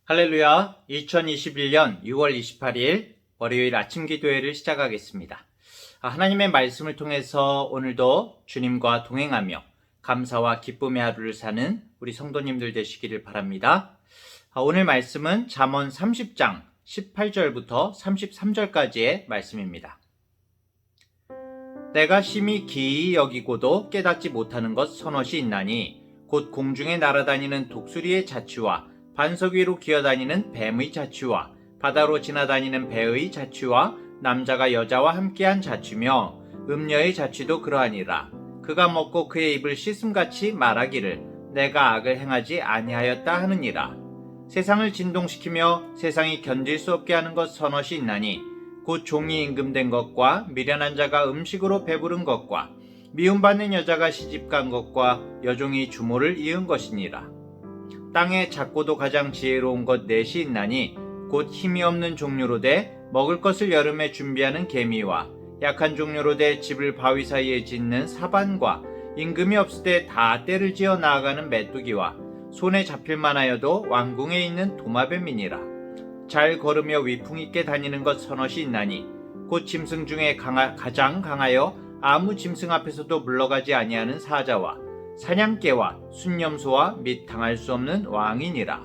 할렐루야. 2021년 6월 28일 월요일 아침 기도회를 시작하겠습니다. 하나님의 말씀을 통해서 오늘도 주님과 동행하며 감사와 기쁨의 하루를 사는 우리 성도님들 되시기를 바랍니다. 오늘 말씀은 잠언 30장 18절부터 33절까지의 말씀입니다. 내가 심히 기이 여기고도 깨닫지 못하는 것 서넛이 있나니 곧 공중에 날아다니는 독수리의 자취와 반석 위로 기어다니는 뱀의 자취와 바다로 지나다니는 배의 자취와 남자가 여자와 함께한 자취며 음녀의 자취도 그러하니라. 그가 먹고 그의 입을 씻음같이 말하기를 내가 악을 행하지 아니하였다 하느니라. 세상을 진동시키며 세상이 견딜 수 없게 하는 것 서넛이 있나니 곧 종이 임금된 것과 미련한 자가 음식으로 배부른 것과 미움받는 여자가 시집간 것과 여종이 주모를 이은 것이니라. 땅에 작고도 가장 지혜로운 것 넷이 있나니 곧 힘이 없는 종류로 돼 먹을 것을 여름에 준비하는 개미와 약한 종류로 돼 집을 바위 사이에 짓는 사반과 임금이 없을 때 다 때를 지어 나아가는 메뚜기와 손에 잡힐만 하여도 왕궁에 있는 도마뱀이니라. 잘 걸으며 위풍 있게 다니는 것 서넛이 있나니 곧 짐승 중에 가장 강하여 아무 짐승 앞에서도 물러가지 아니하는 사자와 사냥개와 순념소와 및 당할 수 없는 왕이니라.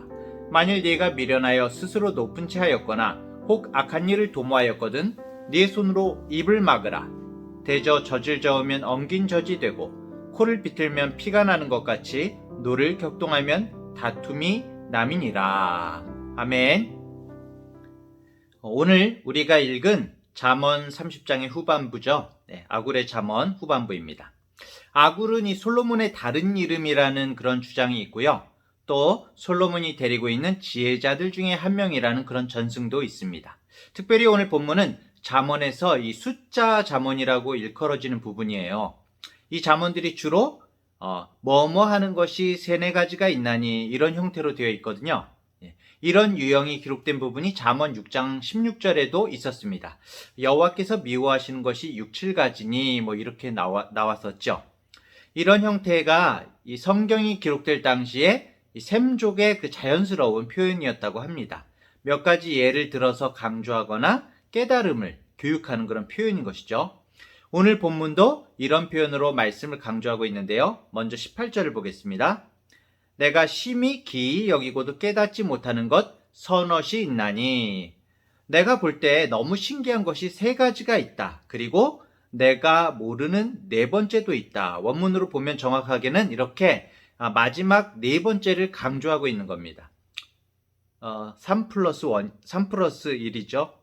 만일 네가 미련하여 스스로 높은 채 하였거나 혹 악한 일을 도모하였거든 네 손으로 입을 막으라. 대저 젖을 저으면 엉긴 젖이 되고 코를 비틀면 피가 나는 것 같이 노를 격동하면 다툼이 남이니라. 아멘. 오늘 우리가 읽은 잠언 30장의 후반부죠. 아굴의 잠언 후반부입니다. 아굴은 이 솔로몬의 다른 이름이라는 그런 주장이 있고요. 또 솔로몬이 데리고 있는 지혜자들 중에 한 명이라는 그런 전승도 있습니다. 특별히 오늘 본문은 잠언에서 이 숫자 잠언이라고 일컬어지는 부분이에요. 이 잠언들이 주로 뭐뭐 하는 것이 세네 가지가 있나니 이런 형태로 되어 있거든요. 이런 유형이 기록된 부분이 잠언 6장 16절에도 있었습니다. 여호와께서 미워하시는 것이 6, 7가지니 뭐 이렇게 나왔었죠. 이런 형태가 이 성경이 기록될 당시에 이 셈족의 그 자연스러운 표현이었다고 합니다. 몇 가지 예를 들어서 강조하거나 깨달음을 교육하는 그런 표현인 것이죠. 오늘 본문도 이런 표현으로 말씀을 강조하고 있는데요. 먼저 18절을 보겠습니다. 내가 심히 기이 여기고도 깨닫지 못하는 것 서넛이 있나니. 내가 볼 때 너무 신기한 것이 세 가지가 있다. 그리고 내가 모르는 네 번째도 있다. 원문으로 보면 정확하게는 이렇게 마지막 네 번째를 강조하고 있는 겁니다. 3 플러스 1이죠.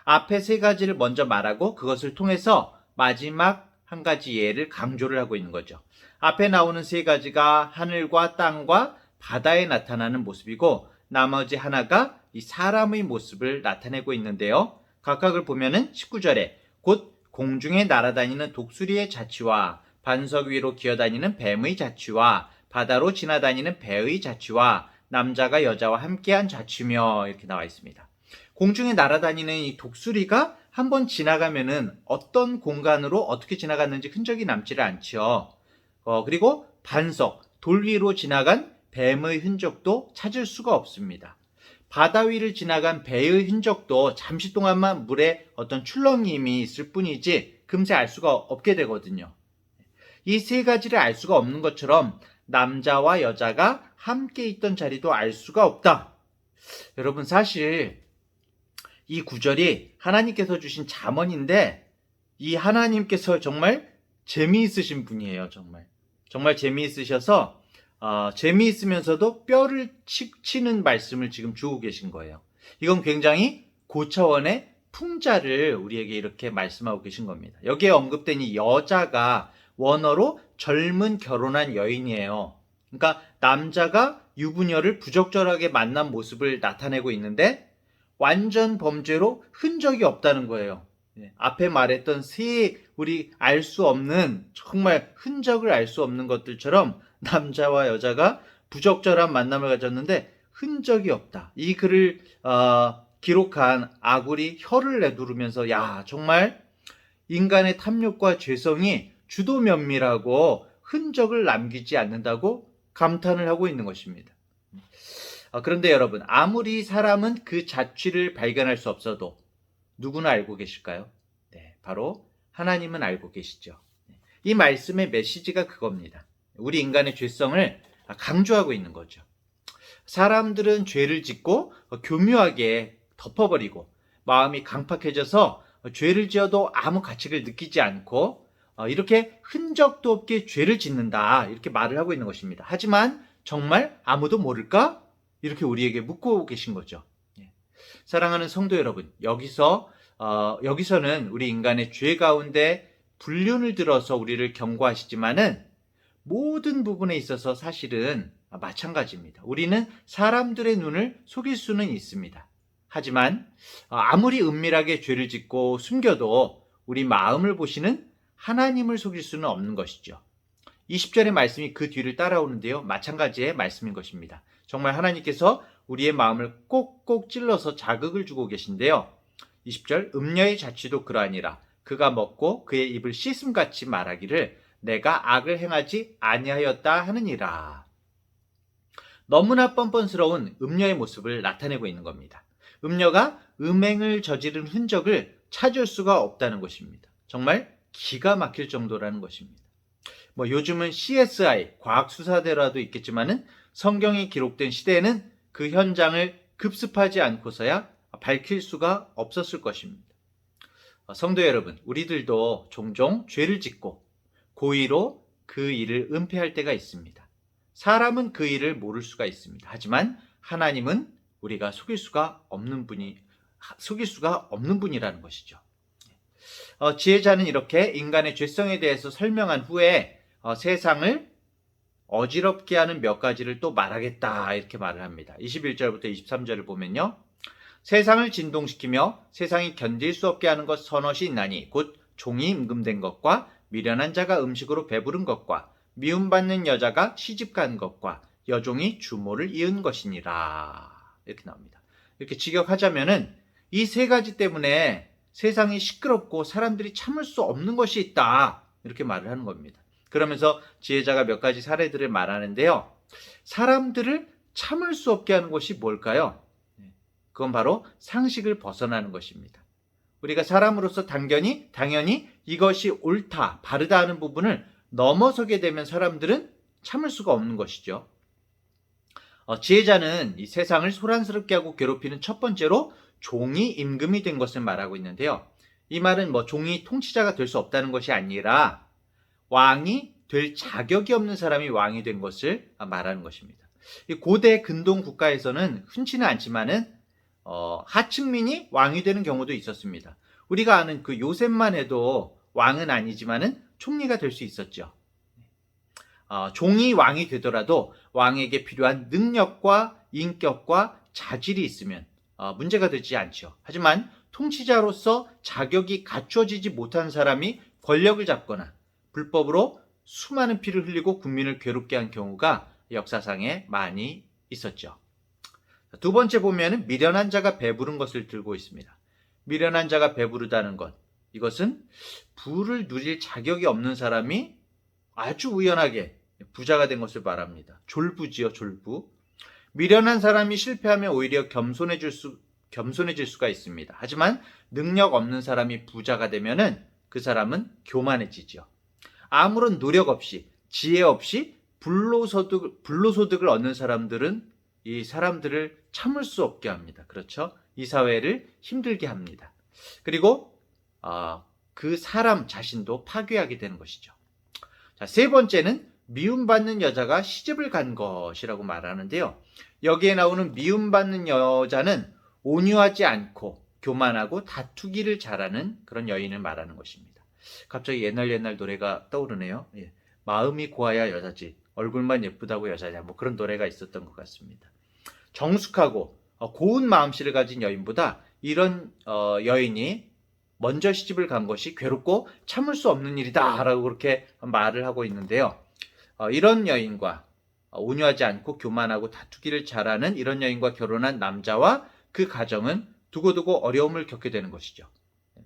앞에 세 가지를 먼저 말하고 그것을 통해서 마지막 한 가지 예를 강조를 하고 있는 거죠. 앞에 나오는 세 가지가 하늘과 땅과 바다에 나타나는 모습이고 나머지 하나가 이 사람의 모습을 나타내고 있는데요. 각각을 보면은 19절에 곧 공중에 날아다니는 독수리의 자취와 반석 위로 기어다니는 뱀의 자취와 바다로 지나다니는 배의 자취와 남자가 여자와 함께한 자취며 이렇게 나와 있습니다. 공중에 날아다니는 이 독수리가 한번 지나가면은 어떤 공간으로 어떻게 지나갔는지 흔적이 남지를 않죠. 그리고 반석, 돌 위로 지나간 뱀의 흔적도 찾을 수가 없습니다. 바다 위를 지나간 배의 흔적도 잠시 동안만 물에 어떤 출렁임이 있을 뿐이지 금세 알 수가 없게 되거든요. 이 세 가지를 알 수가 없는 것처럼 남자와 여자가 함께 있던 자리도 알 수가 없다. 여러분 사실 이 구절이 하나님께서 주신 잠언인데 이 하나님께서 정말 재미있으신 분이에요. 정말 재미있으셔서 재미있으면서도 뼈를 치는 말씀을 지금 주고 계신 거예요. 이건 굉장히 고차원의 풍자를 우리에게 이렇게 말씀하고 계신 겁니다. 여기에 언급된 이 여자가 원어로 젊은 결혼한 여인이에요. 그러니까 남자가 유부녀를 부적절하게 만난 모습을 나타내고 있는데 완전 범죄로 흔적이 없다는 거예요. 앞에 말했던 우리 알 수 없는 정말 흔적을 알 수 없는 것들처럼 남자와 여자가 부적절한 만남을 가졌는데 흔적이 없다. 이 글을 기록한 아굴이 혀를 내두르면서 야 정말 인간의 탐욕과 죄성이 주도 면밀하고 흔적을 남기지 않는다고 감탄을 하고 있는 것입니다. 그런데 여러분, 아무리 사람은 그 자취를 발견할 수 없어도 누구는 알고 계실까요? 네, 바로 하나님은 알고 계시죠. 이 말씀의 메시지가 그겁니다. 우리 인간의 죄성을 강조하고 있는 거죠. 사람들은 죄를 짓고 교묘하게 덮어버리고 마음이 강팍해져서 죄를 지어도 아무 가책을 느끼지 않고 이렇게 흔적도 없게 죄를 짓는다, 이렇게 말을 하고 있는 것입니다. 하지만 정말 아무도 모를까? 이렇게 우리에게 묻고 계신 거죠. 사랑하는 성도 여러분, 여기서는 우리 인간의 죄 가운데 불륜을 들어서 우리를 경고하시지만은 모든 부분에 있어서 사실은 마찬가지입니다. 우리는 사람들의 눈을 속일 수는 있습니다. 하지만 아무리 은밀하게 죄를 짓고 숨겨도 우리 마음을 보시는 하나님을 속일 수는 없는 것이죠. 20절의 말씀이 그 뒤를 따라오는데요, 마찬가지의 말씀인 것입니다. 정말 하나님께서 우리의 마음을 꼭꼭 찔러서 자극을 주고 계신데요, 20절, 음녀의 자취도 그러하니라. 그가 먹고 그의 입을 씻음같이 말하기를 내가 악을 행하지 아니하였다 하느니라. 너무나 뻔뻔스러운 음녀의 모습을 나타내고 있는 겁니다. 음녀가 음행을 저지른 흔적을 찾을 수가 없다는 것입니다. 정말 기가 막힐 정도라는 것입니다. 요즘은 CSI, 과학수사대라도 있겠지만은 성경이 기록된 시대에는 그 현장을 급습하지 않고서야 밝힐 수가 없었을 것입니다. 성도 여러분, 우리들도 종종 죄를 짓고 고의로 그 일을 은폐할 때가 있습니다. 사람은 그 일을 모를 수가 있습니다. 하지만 하나님은 우리가 속일 수가 없는 분이라는 것이죠. 지혜자는 이렇게 인간의 죄성에 대해서 설명한 후에 세상을 어지럽게 하는 몇 가지를 또 말하겠다, 이렇게 말을 합니다. 21절부터 23절을 보면요, 세상을 진동시키며 세상이 견딜 수 없게 하는 것 서너시 있나니 곧 종이 임금된 것과 미련한 자가 음식으로 배부른 것과 미움받는 여자가 시집간 것과 여종이 주모를 이은 것이니라, 이렇게 나옵니다. 이렇게 직역하자면은 이 세 가지 때문에 세상이 시끄럽고 사람들이 참을 수 없는 것이 있다, 이렇게 말을 하는 겁니다. 그러면서 지혜자가 몇 가지 사례들을 말하는데요, 사람들을 참을 수 없게 하는 것이 뭘까요? 그건 바로 상식을 벗어나는 것입니다. 우리가 사람으로서 당연히 이것이 옳다, 바르다 하는 부분을 넘어서게 되면 사람들은 참을 수가 없는 것이죠. 지혜자는 이 세상을 소란스럽게 하고 괴롭히는 첫 번째로 종이 임금이 된 것을 말하고 있는데요, 이 말은 종이 통치자가 될 수 없다는 것이 아니라 왕이 될 자격이 없는 사람이 왕이 된 것을 말하는 것입니다. 고대 근동 국가에서는 흔치는 않지만은 하층민이 왕이 되는 경우도 있었습니다. 우리가 아는 그 요셉만 해도 왕은 아니지만은 총리가 될 수 있었죠. 종이 왕이 되더라도 왕에게 필요한 능력과 인격과 자질이 있으면 문제가 되지 않죠. 하지만 통치자로서 자격이 갖춰지지 못한 사람이 권력을 잡거나 불법으로 수많은 피를 흘리고 국민을 괴롭게 한 경우가 역사상에 많이 있었죠. 두 번째 보면은 미련한 자가 배부른 것을 들고 있습니다. 미련한 자가 배부르다는 것, 이것은 부를 누릴 자격이 없는 사람이 아주 우연하게 부자가 된 것을 말합니다. 졸부지요, 졸부. 미련한 사람이 실패하면 오히려 겸손해질 수가 있습니다. 하지만 능력 없는 사람이 부자가 되면은 그 사람은 교만해지죠. 아무런 노력 없이, 지혜 없이 불로소득을 얻는 사람들은 이 사람들을 참을 수 없게 합니다. 그렇죠? 이 사회를 힘들게 합니다. 그리고 그 사람 자신도 파괴하게 되는 것이죠. 자, 세 번째는 미움받는 여자가 시집을 간 것이라고 말하는데요, 여기에 나오는 미움받는 여자는 온유하지 않고 교만하고 다투기를 잘하는 그런 여인을 말하는 것입니다. 갑자기 옛날 노래가 떠오르네요. 마음이 고와야 여자지, 얼굴만 예쁘다고 여자냐, 그런 노래가 있었던 것 같습니다. 정숙하고 고운 마음씨를 가진 여인보다 이런 여인이 먼저 시집을 간 것이 괴롭고 참을 수 없는 일이다 라고 그렇게 말을 하고 있는데요, 이런 여인과 온유하지 않고 교만하고 다투기를 잘하는 이런 여인과 결혼한 남자와 그 가정은 두고두고 어려움을 겪게 되는 것이죠.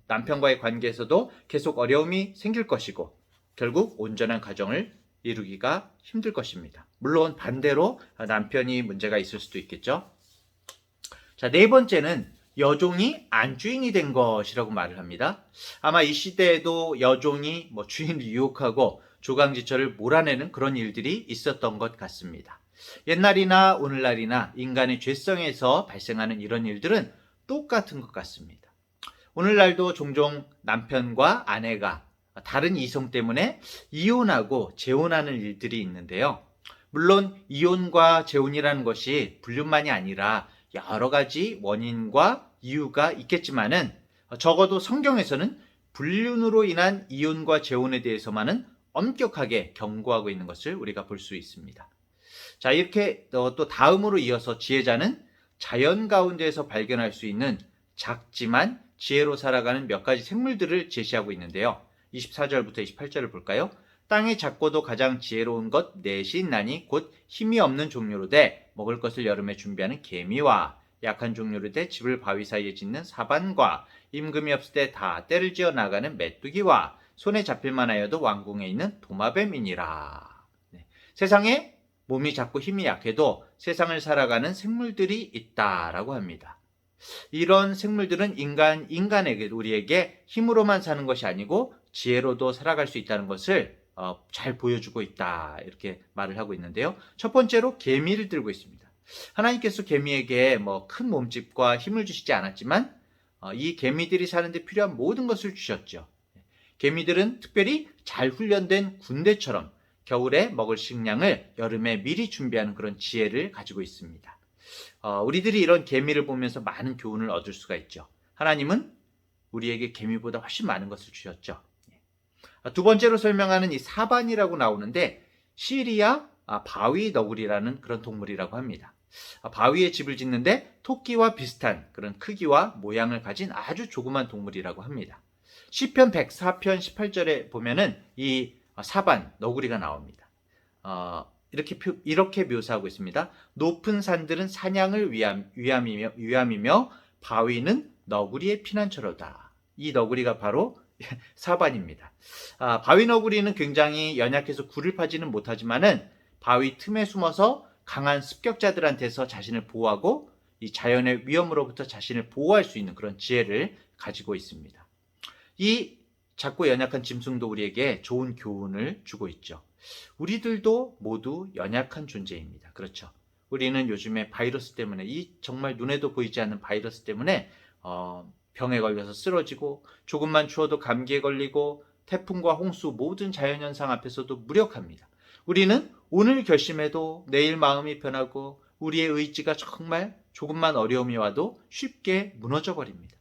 남편과의 관계에서도 계속 어려움이 생길 것이고 결국 온전한 가정을 이루기가 힘들 것입니다. 물론 반대로 남편이 문제가 있을 수도 있겠죠. 자, 네 번째는 여종이 안주인이 된 것이라고 말을 합니다. 아마 이 시대에도 여종이 주인을 유혹하고 조강지처를 몰아내는 그런 일들이 있었던 것 같습니다. 옛날이나 오늘날이나 인간의 죄성에서 발생하는 이런 일들은 똑같은 것 같습니다. 오늘날도 종종 남편과 아내가 다른 이성 때문에 이혼하고 재혼하는 일들이 있는데요. 물론 이혼과 재혼이라는 것이 불륜만이 아니라 여러 가지 원인과 이유가 있겠지만은 적어도 성경에서는 불륜으로 인한 이혼과 재혼에 대해서만은 엄격하게 경고하고 있는 것을 우리가 볼 수 있습니다. 자, 이렇게 또 다음으로 이어서 지혜자는 자연 가운데에서 발견할 수 있는 작지만 지혜로 살아가는 몇 가지 생물들을 제시하고 있는데요. 24절부터 28절을 볼까요? 땅의 작고도 가장 지혜로운 것 넷이 있나니 곧 힘이 없는 종류로 돼 먹을 것을 여름에 준비하는 개미와 약한 종류로 돼 집을 바위 사이에 짓는 사반과 임금이 없을 때 다 때를 지어 나가는 메뚜기와 손에 잡힐만 하여도 왕궁에 있는 도마뱀이니라. 네. 세상에 몸이 작고 힘이 약해도 세상을 살아가는 생물들이 있다라고 합니다. 이런 생물들은 인간에게, 우리에게 힘으로만 사는 것이 아니고 지혜로도 살아갈 수 있다는 것을 잘 보여주고 있다, 이렇게 말을 하고 있는데요. 첫 번째로 개미를 들고 있습니다. 하나님께서 개미에게 큰 몸집과 힘을 주시지 않았지만 이 개미들이 사는데 필요한 모든 것을 주셨죠. 개미들은 특별히 잘 훈련된 군대처럼 겨울에 먹을 식량을 여름에 미리 준비하는 그런 지혜를 가지고 있습니다. 우리들이 이런 개미를 보면서 많은 교훈을 얻을 수가 있죠. 하나님은 우리에게 개미보다 훨씬 많은 것을 주셨죠. 두 번째로 설명하는 이 사반이라고 나오는데 시리아 바위 너구리라는 그런 동물이라고 합니다. 바위에 집을 짓는데 토끼와 비슷한 그런 크기와 모양을 가진 아주 조그만 동물이라고 합니다. 시편 104편 18절에 보면은 이 사반 너구리가 나옵니다. 이렇게 묘사하고 있습니다. 높은 산들은 사냥을 위함이며 바위는 너구리의 피난처로다. 이 너구리가 바로 사반입니다. 바위 너구리는 굉장히 연약해서 굴을 파지는 못하지만은 바위 틈에 숨어서 강한 습격자들한테서 자신을 보호하고 이 자연의 위험으로부터 자신을 보호할 수 있는 그런 지혜를 가지고 있습니다. 이 작고 연약한 짐승도 우리에게 좋은 교훈을 주고 있죠. 우리들도 모두 연약한 존재입니다. 그렇죠. 우리는 요즘에 바이러스 때문에, 이 정말 눈에도 보이지 않는 바이러스 때문에 병에 걸려서 쓰러지고 조금만 추워도 감기에 걸리고 태풍과 홍수 모든 자연현상 앞에서도 무력합니다. 우리는 오늘 결심해도 내일 마음이 변하고 우리의 의지가 정말 조금만 어려움이 와도 쉽게 무너져 버립니다.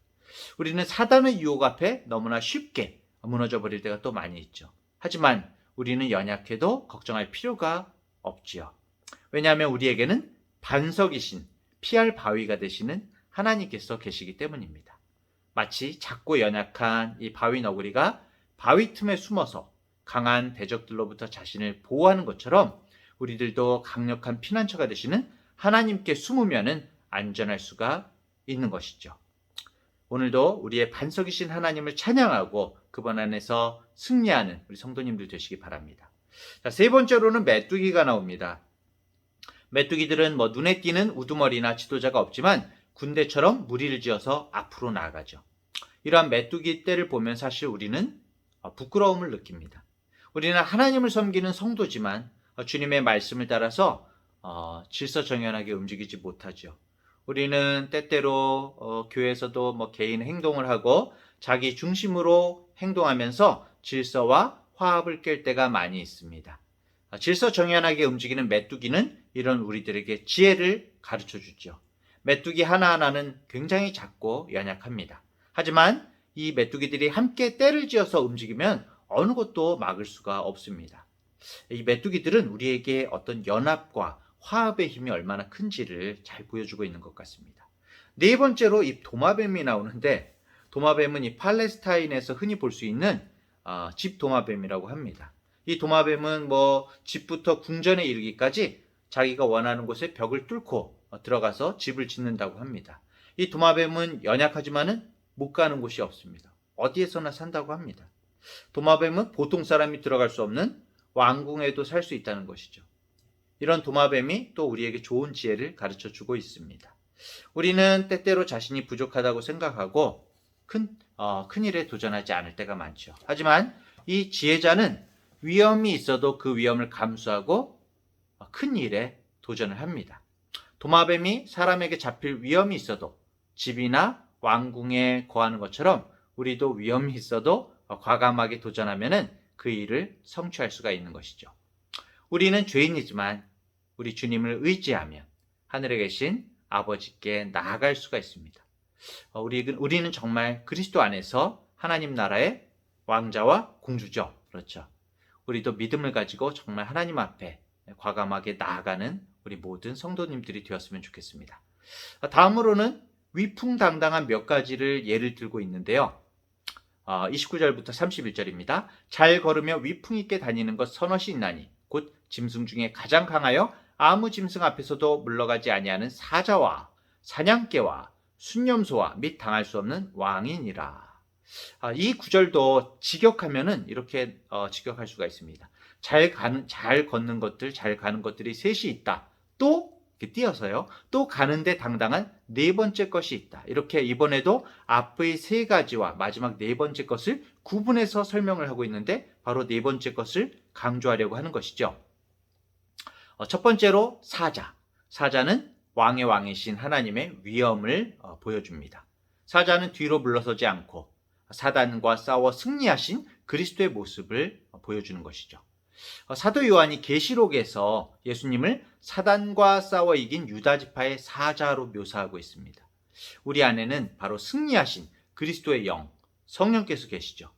우리는 사단의 유혹 앞에 너무나 쉽게 무너져 버릴 때가 또 많이 있죠. 하지만 우리는 연약해도 걱정할 필요가 없지요. 왜냐하면 우리에게는 반석이신 피할 바위가 되시는 하나님께서 계시기 때문입니다. 마치 작고 연약한 이 바위 너구리가 바위 틈에 숨어서 강한 대적들로부터 자신을 보호하는 것처럼 우리들도 강력한 피난처가 되시는 하나님께 숨으면은 안전할 수가 있는 것이죠. 오늘도 우리의 반석이신 하나님을 찬양하고 그분 안에서 승리하는 우리 성도님들 되시기 바랍니다. 자, 세 번째로는 메뚜기가 나옵니다. 메뚜기들은 눈에 띄는 우두머리나 지도자가 없지만 군대처럼 무리를 지어서 앞으로 나아가죠. 이러한 메뚜기 떼를 보면 사실 우리는 부끄러움을 느낍니다. 우리는 하나님을 섬기는 성도지만 주님의 말씀을 따라서 질서정연하게 움직이지 못하죠. 우리는 때때로 교회에서도 개인 행동을 하고 자기 중심으로 행동하면서 질서와 화합을 깰 때가 많이 있습니다. 질서정연하게 움직이는 메뚜기는 이런 우리들에게 지혜를 가르쳐 주죠. 메뚜기 하나하나는 굉장히 작고 연약합니다. 하지만 이 메뚜기들이 함께 떼를 지어서 움직이면 어느 것도 막을 수가 없습니다. 이 메뚜기들은 우리에게 어떤 연합과 화합의 힘이 얼마나 큰지를 잘 보여주고 있는 것 같습니다. 네 번째로 이 도마뱀이 나오는데, 도마뱀은 이 팔레스타인에서 흔히 볼 수 있는 집 도마뱀이라고 합니다. 이 도마뱀은 집부터 궁전에 이르기까지 자기가 원하는 곳에 벽을 뚫고 들어가서 집을 짓는다고 합니다. 이 도마뱀은 연약하지만은 못 가는 곳이 없습니다. 어디에서나 산다고 합니다. 도마뱀은 보통 사람이 들어갈 수 없는 왕궁에도 살 수 있다는 것이죠. 이런 도마뱀이 또 우리에게 좋은 지혜를 가르쳐 주고 있습니다. 우리는 때때로 자신이 부족하다고 생각하고 큰 일에 도전하지 않을 때가 많죠. 하지만 이 지혜자는 위험이 있어도 그 위험을 감수하고 큰 일에 도전을 합니다. 도마뱀이 사람에게 잡힐 위험이 있어도 집이나 왕궁에 거하는 것처럼 우리도 위험이 있어도 과감하게 도전하면 그 일을 성취할 수가 있는 것이죠. 우리는 죄인이지만 우리 주님을 의지하면 하늘에 계신 아버지께 나아갈 수가 있습니다. 우리는 정말 그리스도 안에서 하나님 나라의 왕자와 공주죠. 그렇죠. 우리도 믿음을 가지고 정말 하나님 앞에 과감하게 나아가는 우리 모든 성도님들이 되었으면 좋겠습니다. 다음으로는 위풍당당한 몇 가지를 예를 들고 있는데요. 29절부터 31절입니다. 잘 걸으며 위풍 있게 다니는 것 서너시 있나니 곧 짐승 중에 가장 강하여 아무 짐승 앞에서도 물러가지 아니하는 사자와 사냥개와 순념소와 및 당할 수 없는 왕이니라. 이 구절도 직역하면은 이렇게 직역할 수가 있습니다. 잘 걷는 것들, 잘 가는 것들이 셋이 있다. 또 이렇게 띄어서요. 또 가는데 당당한 네 번째 것이 있다. 이렇게 이번에도 앞의 세 가지와 마지막 네 번째 것을 구분해서 설명을 하고 있는데 바로 네 번째 것을 강조하려고 하는 것이죠. 첫 번째로 사자. 사자는 왕의 왕이신 하나님의 위엄을 보여줍니다. 사자는 뒤로 물러서지 않고 사단과 싸워 승리하신 그리스도의 모습을 보여주는 것이죠. 사도 요한이 계시록에서 예수님을 사단과 싸워 이긴 유다 지파의 사자로 묘사하고 있습니다. 우리 안에는 바로 승리하신 그리스도의 영, 성령께서 계시죠.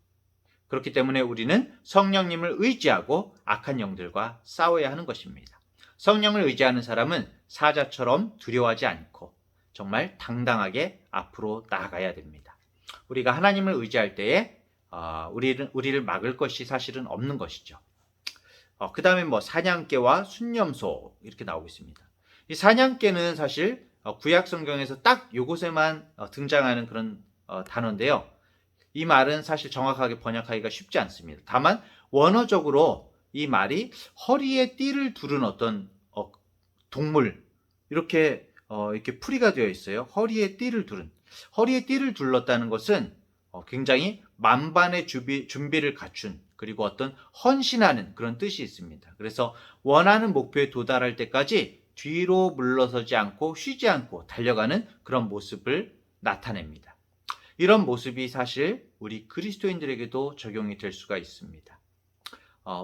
그렇기 때문에 우리는 성령님을 의지하고 악한 영들과 싸워야 하는 것입니다. 성령을 의지하는 사람은 사자처럼 두려워하지 않고 정말 당당하게 앞으로 나아가야 됩니다. 우리가 하나님을 의지할 때에 우리를 막을 것이 사실은 없는 것이죠. 그 다음에 사냥개와 순념소 이렇게 나오고 있습니다. 이 사냥개는 사실 구약 성경에서 딱 요곳에만 등장하는 그런 단어인데요. 이 말은 사실 정확하게 번역하기가 쉽지 않습니다. 다만 원어적으로 이 말이 허리에 띠를 두른 어떤 동물 이렇게 풀이가 되어 있어요. 허리에 띠를 둘렀다는 것은 굉장히 만반의 준비를 갖춘 그리고 어떤 헌신하는 그런 뜻이 있습니다. 그래서 원하는 목표에 도달할 때까지 뒤로 물러서지 않고 쉬지 않고 달려가는 그런 모습을 나타냅니다. 이런 모습이 사실 우리 그리스도인들에게도 적용이 될 수가 있습니다.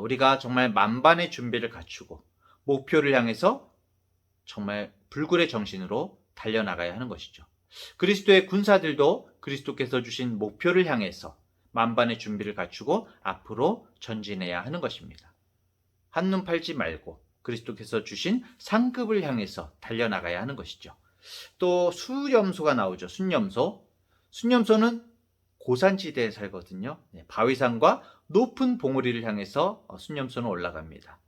우리가 정말 만반의 준비를 갖추고 목표를 향해서 정말 불굴의 정신으로 달려나가야 하는 것이죠. 그리스도의 군사들도 그리스도께서 주신 목표를 향해서 만반의 준비를 갖추고 앞으로 전진해야 하는 것입니다. 한눈 팔지 말고 그리스도께서 주신 상급을 향해서 달려나가야 하는 것이죠. 또 수렴소가 나오죠. 순념소는 고산지대에 살거든요. 바위산과 높은 봉우리를 향해서 순념소는 올라갑니다.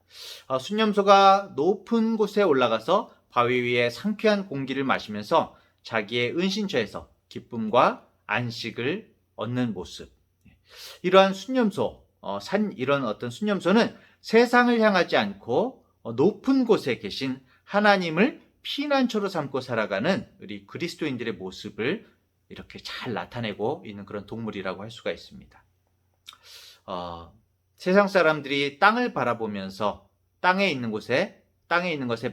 순념소가 높은 곳에 올라가서 바위 위에 상쾌한 공기를 마시면서 자기의 은신처에서 기쁨과 안식을 얻는 모습. 이러한 순념소, 이런 어떤 순념소는 세상을 향하지 않고 높은 곳에 계신 하나님을 피난처로 삼고 살아가는 우리 그리스도인들의 모습을 이렇게 잘 나타내고 있는 그런 동물이라고 할 수가 있습니다. 세상 사람들이 땅을 바라보면서 땅에 있는 것에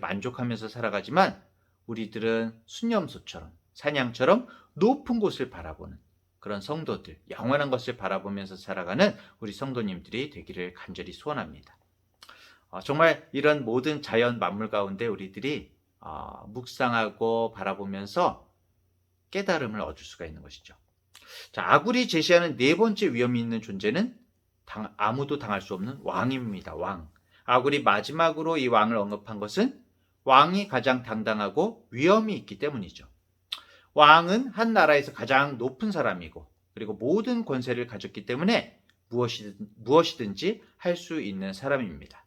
만족하면서 살아가지만 우리들은 순념소처럼 사냥처럼 높은 곳을 바라보는 그런 성도들, 영원한 것을 바라보면서 살아가는 우리 성도님들이 되기를 간절히 소원합니다. 정말 이런 모든 자연 만물 가운데 우리들이 묵상하고 바라보면서 깨달음을 얻을 수가 있는 것이죠. 자, 아굴이 제시하는 네 번째 위험이 있는 존재는 아무도 당할 수 없는 왕입니다. 왕. 아굴이 마지막으로 이 왕을 언급한 것은 왕이 가장 당당하고 위엄이 있기 때문이죠. 왕은 한 나라에서 가장 높은 사람이고 그리고 모든 권세를 가졌기 때문에 무엇이든지 할 수 있는 사람입니다.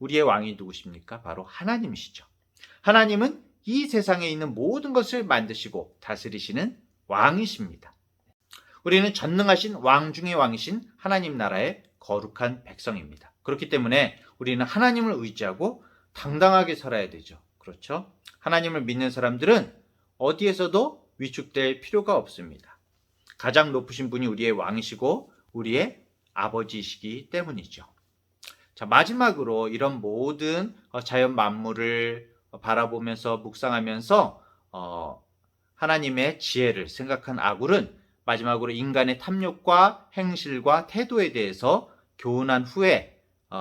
우리의 왕이 누구십니까? 바로 하나님이시죠. 하나님은 이 세상에 있는 모든 것을 만드시고 다스리시는 왕이십니다. 우리는 전능하신 왕 중의 왕이신 하나님 나라의 거룩한 백성입니다. 그렇기 때문에 우리는 하나님을 의지하고 당당하게 살아야 되죠. 그렇죠? 하나님을 믿는 사람들은 어디에서도 위축될 필요가 없습니다. 가장 높으신 분이 우리의 왕이시고 우리의 아버지이시기 때문이죠. 자, 마지막으로 이런 모든 자연 만물을 바라보면서 묵상하면서 하나님의 지혜를 생각한 아굴은 마지막으로 인간의 탐욕과 행실과 태도에 대해서 교훈한 후에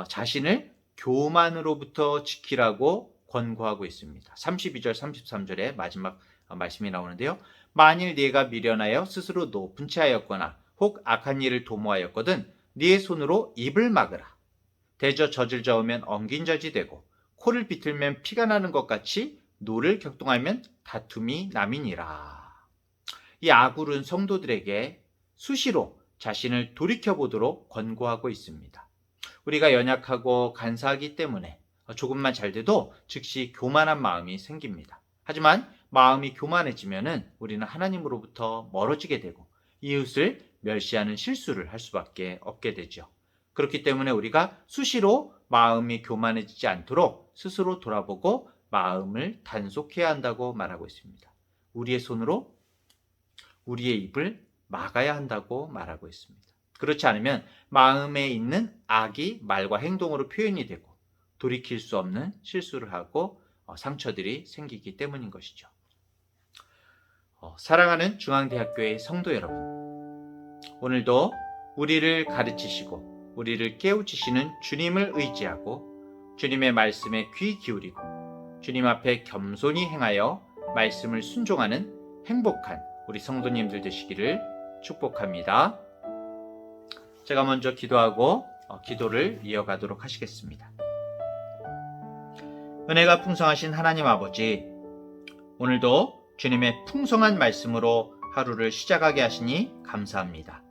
자신을 교만으로부터 지키라고 권고하고 있습니다. 32절 33절에 마지막 말씀이 나오는데요. 만일 네가 미련하여 스스로 높은 채 하였거나 혹 악한 일을 도모하였거든 네 손으로 입을 막으라. 대저 젖을 저으면 엉긴 젖이 되고 코를 비틀면 피가 나는 것 같이 노를 격동하면 다툼이 남이니라. 이 아굴은 성도들에게 수시로 자신을 돌이켜보도록 권고하고 있습니다. 우리가 연약하고 간사하기 때문에 조금만 잘 돼도 즉시 교만한 마음이 생깁니다. 하지만 마음이 교만해지면 우리는 하나님으로부터 멀어지게 되고 이웃을 멸시하는 실수를 할 수밖에 없게 되죠. 그렇기 때문에 우리가 수시로 마음이 교만해지지 않도록 스스로 돌아보고 마음을 단속해야 한다고 말하고 있습니다. 우리의 손으로 우리의 입을 막아야 한다고 말하고 있습니다. 그렇지 않으면 마음에 있는 악이 말과 행동으로 표현이 되고 돌이킬 수 없는 실수를 하고 상처들이 생기기 때문인 것이죠. 사랑하는 중앙대학교의 성도 여러분, 오늘도 우리를 가르치시고 우리를 깨우치시는 주님을 의지하고 주님의 말씀에 귀 기울이고 주님 앞에 겸손히 행하여 말씀을 순종하는 행복한 우리 성도님들 되시기를 축복합니다. 제가 먼저 기도하고 기도를 이어가도록 하시겠습니다. 은혜가 풍성하신 하나님 아버지, 오늘도 주님의 풍성한 말씀으로 하루를 시작하게 하시니 감사합니다.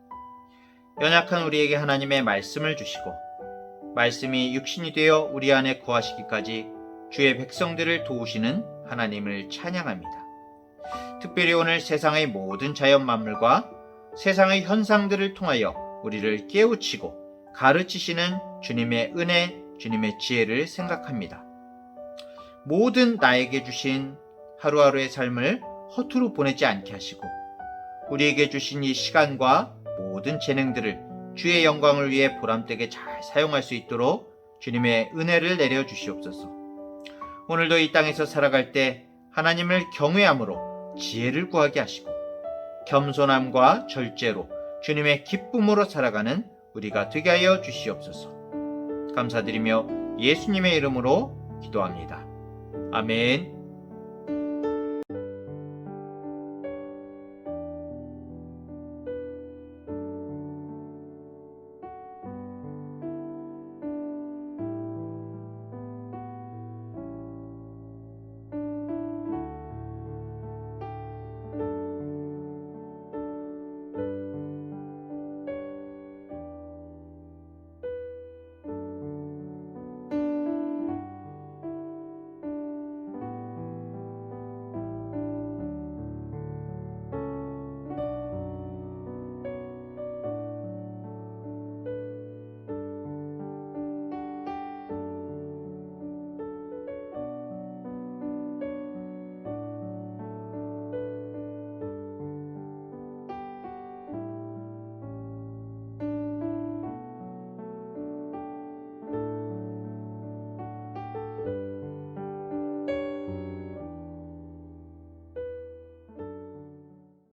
연약한 우리에게 하나님의 말씀을 주시고 말씀이 육신이 되어 우리 안에 거하시기까지 주의 백성들을 도우시는 하나님을 찬양합니다. 특별히 오늘 세상의 모든 자연 만물과 세상의 현상들을 통하여 우리를 깨우치고 가르치시는 주님의 은혜, 주님의 지혜를 생각합니다. 모든 나에게 주신 하루하루의 삶을 허투루 보내지 않게 하시고 우리에게 주신 이 시간과 모든 재능들을 주의 영광을 위해 보람되게 잘 사용할 수 있도록 주님의 은혜를 내려 주시옵소서. 오늘도 이 땅에서 살아갈 때 하나님을 경외함으로 지혜를 구하게 하시고 겸손함과 절제로 주님의 기쁨으로 살아가는 우리가 되게 하여 주시옵소서. 감사드리며 예수님의 이름으로 기도합니다. 아멘.